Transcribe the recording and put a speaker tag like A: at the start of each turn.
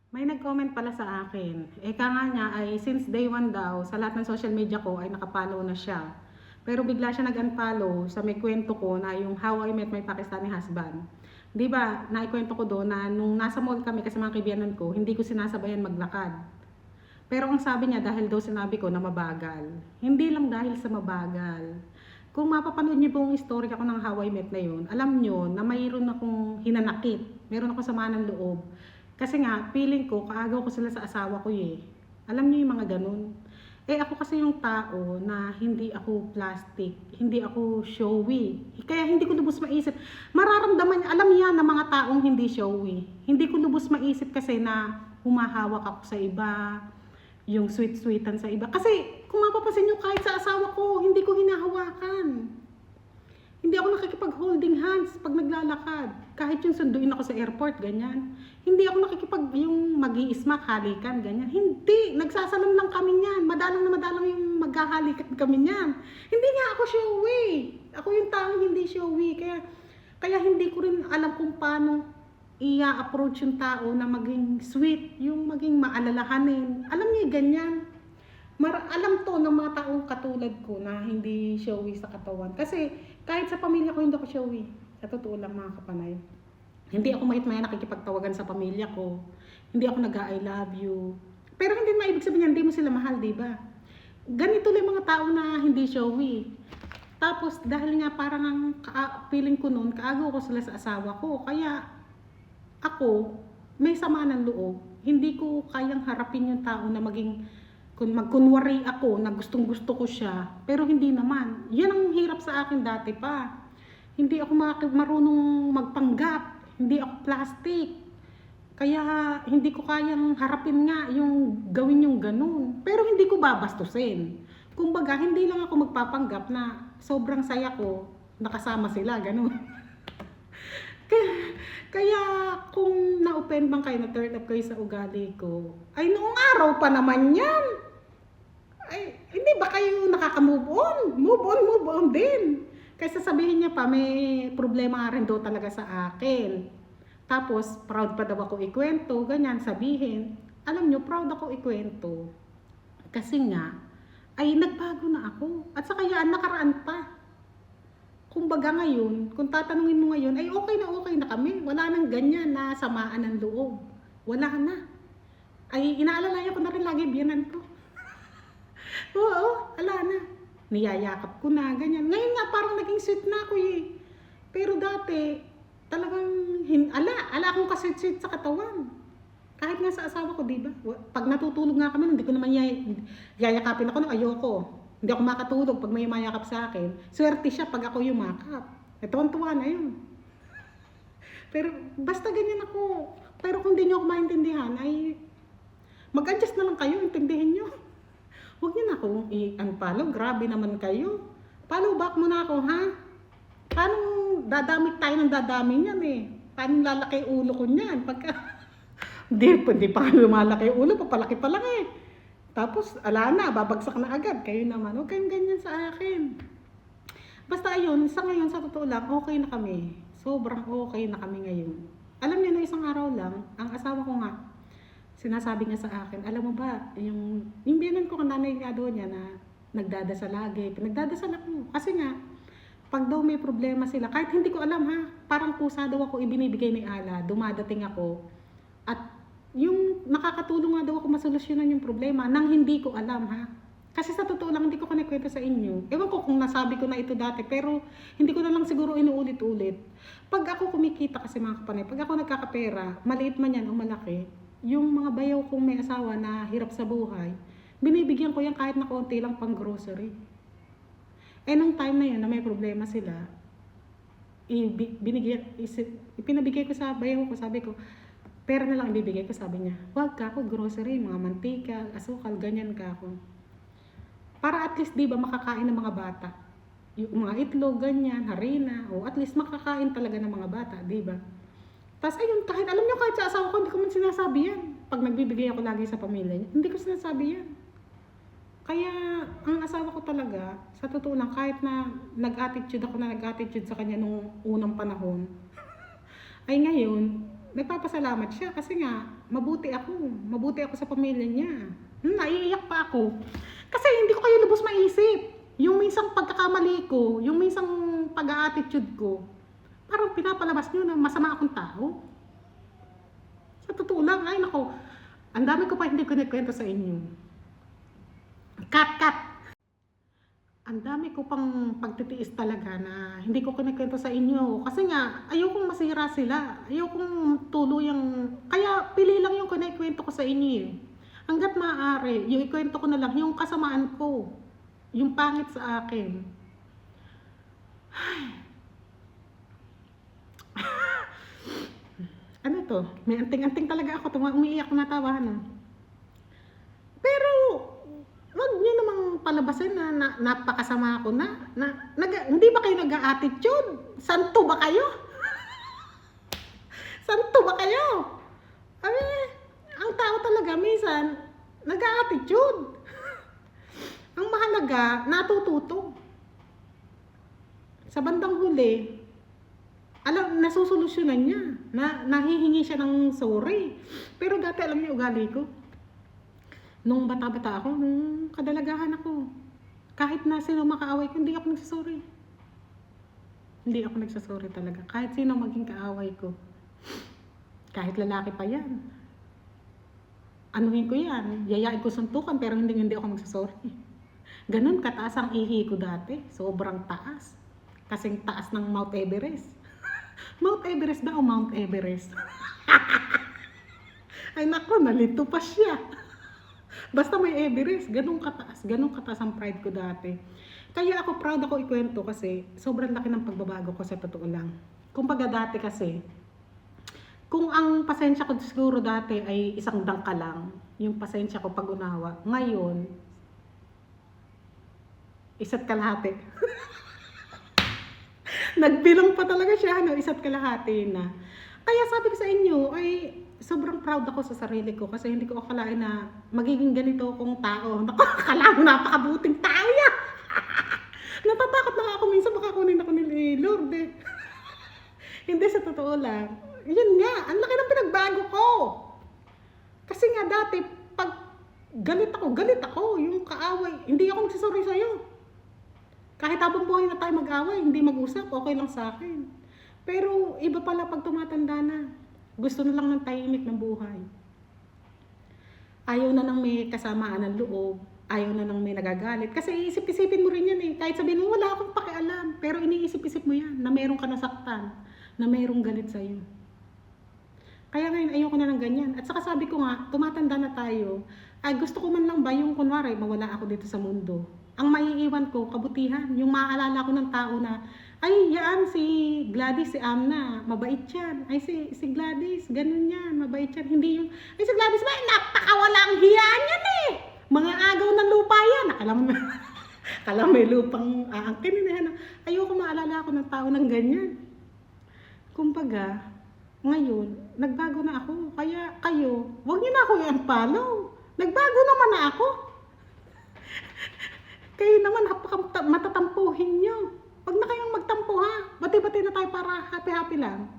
A: May nag-comment pala sa akin. Eka nga niya ay since day one daw, sa lahat ng social media ko ay nakapollow na siya. Pero bigla siya nag-unfollow sa may kwento ko na yung How I Met My Pakistani Husband. Di ba, naikwento ko doon na nung nasa mall kami kasi mga kaibigan ko, hindi ko sinasabayan maglakad. Pero ang sabi niya dahil daw sinabi ko na mabagal. Hindi lang dahil sa mabagal. Kung mapapanood niyo po yung story ako ng How I Met na yun, alam niyo na mayroon akong hinanakit. Meron ako sama ng loob. Kasi nga, feeling ko, kaagaw ko sila sa asawa ko eh. Alam niyo yung mga ganun. Eh ako kasi yung tao na hindi ako plastic, hindi ako showy. Kaya hindi ko lubos maisip. Mararamdaman niya, alam niya na mga taong hindi showy. Hindi ko lubos maisip kasi na humahawak ako sa iba, yung sweet-sweetan sa iba. Kasi kung mapapansin niyo kahit sa asawa ko, hindi ko hinahawakan. Hindi ako nakikipag-holding hands pag naglalakad. Kahit yung sunduin ako sa airport, ganyan. Hindi ako nakikipag yung mag-i-smack, halikan, ganyan. Hindi. Nagsasalam lang kami niyan. Madalang na madalang yung maghahalikan kami niyan. Hindi nga ako showy. Ako yung taong hindi showy. Kaya hindi ko rin alam kung paano i-approach yung tao na maging sweet, yung maging maalalahanin. Alam niyo, ganyan. Alam to ng mga taong katulad ko na hindi showy sa katawan. Kasi kahit sa pamilya ko hindi ako showy. Sa totoo lang mga kapanay. Hindi ako mahit-maya nakikipagtawagan sa pamilya ko. Hindi ako nag-I love you. Pero hindi maibig sabihin hindi mo sila mahal, di ba? Ganito lang mga tao na hindi showy. Tapos dahil nga parang ang feeling ko noon, kaagaw ko sila sa asawa ko. Kaya ako, may sama ng loob. Hindi ko kayang harapin yung tao na maging kung magkunwari ako na gustong gusto ko siya, pero hindi naman. Yan ang hirap sa akin dati pa. Hindi ako marunong magpanggap, hindi ako plastic. Kaya hindi ko kayang harapin nga yung gawin yung ganun. Pero hindi ko babastusin. Kumbaga, hindi lang ako magpapanggap na sobrang saya ko, nakasama sila, ganun. Kaya kung na-open bang kayo, na-turn up kayo sa ugali ko, ay noong araw pa naman yan. Ay, hindi ba kayo nakaka-move on? Move on din. Kasi sabihin niya pa, may problema rin daw talaga sa akin. Tapos, proud pa daw ako ikwento, ganyan, sabihin. Alam niyo, proud ako ikwento. Kasi nga, ay nagbago na ako. At saka yan, nakaraan pa. Kumbaga ngayon, kung tatanungin mo ngayon, ay okay na kami. Wala nang ganyan na samaan ng loob. Wala na. Ay, inaalalayan ko na rin lagi biyanan ko. Oo, ala na. Niyayakap ko na, ganyan. Ngayon nga parang naging sweet na ako eh. Pero dati, talagang, ala akong kasweet-sweet sa katawan. Kahit nga sa asawa ko, diba? Pag natutulog nga kami, hindi ko naman yayakapin ako, ayoko. Hindi ako makatulog pag may mayakap sa akin. Swerte siya pag ako yumakap. Tuwan-tuwa na yun. Pero basta ganyan ako. Pero kung di nyo ako maintindihan, ay mag-adjust na lang kayo, intindihin nyo. Huwag niyo na akong i-unfollow. Grabe naman kayo. Follow back mo na ako, ha? Paano dadamit tayo ng dadami niyan eh? Paano lalaki ulo ko niyan? Pagka hindi pa lumalaki ulo, papalaki pa lang eh. Tapos, ala na, babagsak na agad. Kayo naman, huwag kayong ganyan sa akin. Basta ayun, sa ngayon, sa totoo lang, okay na kami. Sobrang okay na kami ngayon. Alam niyo, no, isang araw lang, ang asawa ko nga, sinasabi niya sa akin, alam mo ba, yung biyanan ko, nanay nga doon niya na nagdadasal lagi. Nagdadasal ako. Kasi nga, pag daw may problema sila, kahit hindi ko alam ha, parang kusa daw ako ibinibigay ni Allah, dumadating ako, at yung nakakatulong nga daw ako masolusyonan yung problema nang hindi ko alam ha. Kasi sa totoo lang, hindi ko kinikwento sa inyo. Ewan ko kung nasabi ko na ito dati, pero hindi ko na lang siguro inuulit-ulit. Pag ako kumikita kasi mga kapanay, pag ako nagkakapera, maliit man yan o malaki, yung mga bayaw kong may asawa na hirap sa buhay, binibigyan ko yan kahit na konti lang pang grocery. Eh nung time na yun na may problema sila, ipinabigay ko sa bayaw ko, sabi ko, pera na lang ibibigay ko, sabi niya, wag ka ako, grocery, mga mantika, asukal, ganyan ka ako. Para at least, di ba, makakain ng mga bata. Yung mga itlog, ganyan, harina, o at least makakain talaga ng mga bata, di ba? Tapos ayun, kahit alam niyo, kahit sa asawa ko, hindi ko man sinasabi yan. Pag nagbibigay ako lagi sa pamilya niya, hindi ko sinasabi yan. Kaya, ang asawa ko talaga, sa totoo lang, kahit na nag-attitude sa kanya nung unang panahon, ay ngayon, nagpapasalamat siya kasi nga, mabuti ako. Mabuti ako sa pamilya niya. Naiiyak pa ako. Kasi hindi ko kayo lubos maisip. Yung minsang pagkakamali ko, yung minsang pag-a-attitude ko, parang pinapalabas nyo na masama akong tao. Sa totoo lang, ay nako, ang dami ko pa hindi ko nagkwento sa inyo. Cut! Ang dami ko pang pagtitiis talaga na hindi ko kinikwento sa inyo. Kasi nga, ayokong masira sila. Ayokong tuluyang... Kaya pili lang yung kinikwento ko sa inyo eh. Hanggat maaari, yung ikwento ko na lang, yung kasamaan ko. Yung pangit sa akin. Ano to? May anting-anting talaga ako. Umiiyak na tawa na. Pero, wag niyo namang palabasin na napakasama ako hindi ba kayo nag-a-attitude? Santo ba kayo? Santo ba kayo? Ang tao talaga minsan nag-a-attitude. Ang mahalaga, natututo. Sa bandang huli, nasusolusyonan niya. Nahihingi siya ng sorry. Pero dati alam niyo ugali ko. Nung bata-bata ako, nung kadalagahan ako, kahit na sino makaaway ko, hindi ako nagsasorry. Hindi ako nagsasorry talaga. Kahit sino maging kaaway ko. Kahit lalaki pa yan. Anuhin ko yan. Yayain ko suntukan, pero hindi ako magsasorry. Ganun kataas ang ihi ko dati. Sobrang taas. Kasing taas ng Mount Everest. Mount Everest ba o Mount Everest? Ay nako, nalito pa siya. Basta may Everest, ganun kataas ang pride ko dati. Kaya ako proud ako ikwento kasi sobrang laki ng pagbabago ko sa totoo lang. Kumbaga dati kasi, kung ang pasensya ko siguro dati ay isang dangka lang, yung pasensya ko pag-unawa, ngayon, isa't kalahati. Nagbilang pa talaga siya, no? Isa't kalahati na. Kaya sabi ko sa inyo, ay sobrang proud ako sa sarili ko kasi hindi ko akalain na magiging ganito akong tao. Akala mo napakabuting tao yan. Natatakot na ako minsan baka kunin ako ni Lord eh. Hindi, sa totoo lang. Yun nga, ang laki ng pinagbago ko. Kasi nga dati, pag galit ako. Yung kaaway, hindi ako magsasorry sa'yo. Kahit habang buhay na tayo mag-away, hindi mag-usap, okay lang sa akin. Pero iba pala pag tumatanda na. Gusto na lang ng tahimik ng buhay. Ayaw na nang may kasamaan ng loob. Ayaw na nang may nagagalit. Kasi iisip-isipin mo rin yan eh. Kahit sabihin mo, wala akong pakialam. Pero iniisip-isip mo yan na mayroong ka nasaktan. Na mayroong galit sa'yo. Kaya ngayon, ayoko na ng ganyan. At saka sabi ko nga, tumatanda na tayo. Ay, gusto ko man lang ba yung kunwari, mawala ako dito sa mundo. Ang maiiwan ko, kabutihan. Yung maaalala ko ng tao na, ay, yan, si Gladys, si Amna, mabait yan. Ay, si Gladys, ganun yan, mabait yan. Hindi yung, ay, si Gladys ba, napakawalang hiyaan yan eh. Mga agaw ng lupa yan. Akala mo may lupang aangkin na yan. Ayoko maalala ko ng tao ng ganyan. Kumbaga, ngayon, nagbago na ako. Kaya kayo, huwag niyo na ako i-unfollow. Nagbago naman na ako. Kayo naman, matatampuhin nyo. Wag na kayong magtampo ha. Bati-bati na tayo para happy-happy lang.